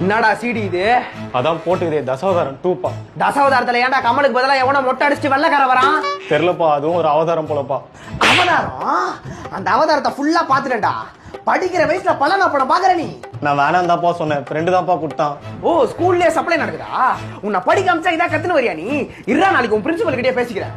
என்னடா சீடி இது? அதான் போட்டுக்குதே தசாவதாரம் 2பா. தசாவதாரத்துல ஏன்டா கமலுக்கு பதிலா எவனோ மொட்டை அடிச்சுட்டு வெள்ளக்கார வரான்? தெரியலப்பா, அதுவும் ஒரு அவதாரம் போலப்பா. அவதாரம்? அந்த அவதாரத்தை ஃபுல்லா பாத்துட்டேன்டா. படிக்கிற வயசுல பலனா படம் பாக்குற நீ? நான் வேணாம் தான்ப்பா சொன்னேன், ஃப்ரெண்டு தான்ப்பா கொடுத்தான். ஓ, ஸ்கூல்லயே சப்ளை நடக்குதா? உன்னை படிக்க அமிச்சா இதா கத்துன்னு வரியா நீ? இருடா, நாளைக்கு உன் பிரின்சிபல் கிட்டே பேசிக்கிறேன்.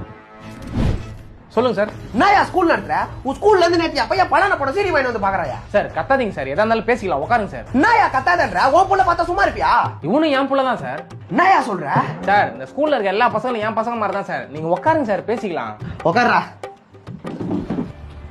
சொல்லுங்க சார். என்னயா ஸ்கூல் நடத்துற? உன் ஸ்கூல்ல இருந்து நேத்தியா பையன் பலனா படம் சீடி வாங்கி வந்து பாக்குறாயா? சார் கத்தாதீங்க சார், எதா இருந்தாலும் பேசிக்கலாம், உட்காருங்க சார். என்னயா கத்தாதன்ற? உன் புள்ள பார்த்தா சும்மா இருப்பியா? இவனும் என் புள்ள தான் சார். என்னயா சொல்ற? சார் இந்த ஸ்கூல்ல இருக்க எல்லா பசங்களும் என் பசங்க மாதிரி தான் சார். நீங்க உட்காருங்க சார், பேசிக்கலாம். உட்கார்றா.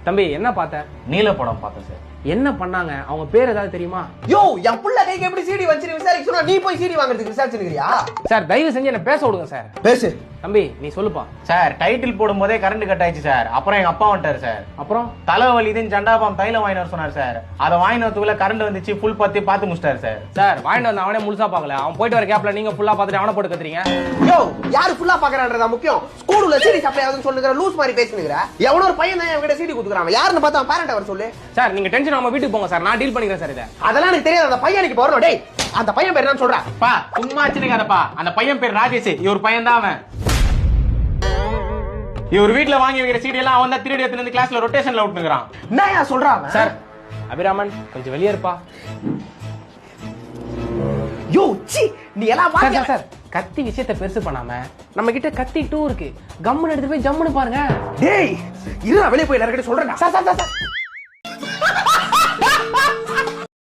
தம்பி என்ன பார்த்த? நீல படம் பார்த்தேன் சார். என்ன பண்ணாங்க? அவங்க பேர் ஏதாவது தெரியுமா? யோ, என் புள்ள கைக்கு எப்படி சீடி வந்துச்சு விசாரிக்க சொன்னா நீ போய் சீடி வாங்குறதுக்கு விசாரிச்சுக்கிறியா? சார் தயவு செஞ்சு என்ன பேச விடுங்க சார். பேசு. தம்பி நீ சொல்லுப்பா. சார் டைட்டில் போடும் போதே கரண்ட் கட் ஆயிடுச்சு சார். அப்புறம் எங்க அப்பா வந்துட்டாரு சார். அப்புறம் தலைவலிதுன்னு ஜண்டாபாம் தைலம் வாங்கிட்டு வர சொன்னார் சார். அதை வாங்கிட்டு வரதுக்குள்ள கரண்ட் வந்துச்சு, ஃபுல் பார்த்து முடிச்சிட்டாரு சார். சார் வாங்கிட்டு வந்து அவனே முழுசா பாக்கல. அவன் போயிட்டு வர கேப்ல நீங்க ஃபுல்லா பாத்துட்டு அவனை போட்டு கத்துறீங்க. யோ, யாரு ஃபுல்லா பாக்குறான்றதா முக்கியம்? ஸ்கூல்ல சீடி சப்ளை ஆகுதுன்னு சொல்லுகிற லூஸ் மாதிரி பேசினுகிற. எவனோ ஒரு பையன் தான் என்கிட்ட சீடி குடுக்குறான். யாருன்னு பார்த்தா பேரண்ட் அவர் சொல்லு. சார் நீங்க டென்ஷன் ஆகாம வீட்டுக்கு போங்க சார், நான் டீல் பண்ணிக்கிறேன் சார். இதை அதெல்லாம் எனக்கு தெரியாது. அந்த பையனுக்கு போறோம். டேய், அந்த பையன் பேர் என்னன்னு சொல்றா? பா சும்மா சின்னக்காரப்பா, அந்த பையன் பேர் ராஜேஷ். இவர் பையன் தான் அவன். இவர் வீட்டுல வாங்கி வைக்கிற சீடி எல்லாம் அவன் தான் திருடி எடுத்து வந்து கிளாஸ்ல ரொட்டேஷன்ல விட்டுங்கிறான். என்னயா சொல்றான் சார்? அபிராமன் கொஞ்சம் வெளியே இருப்பா. யோ, சி, நீ எல்லாம் சார் பாக்க. சார் கத்தி விஷயத்தை பெருசு பண்ணாம நம்ம கிட்ட கத்தி 2 இருக்கு. கம்முன்னு எடுத்து போய் ஜம்முன்னு பாருங்க. டேய், இருடா, வெளிய போய் எல்லார்கிட்ட சொல்றேன்டா. Sir sir sir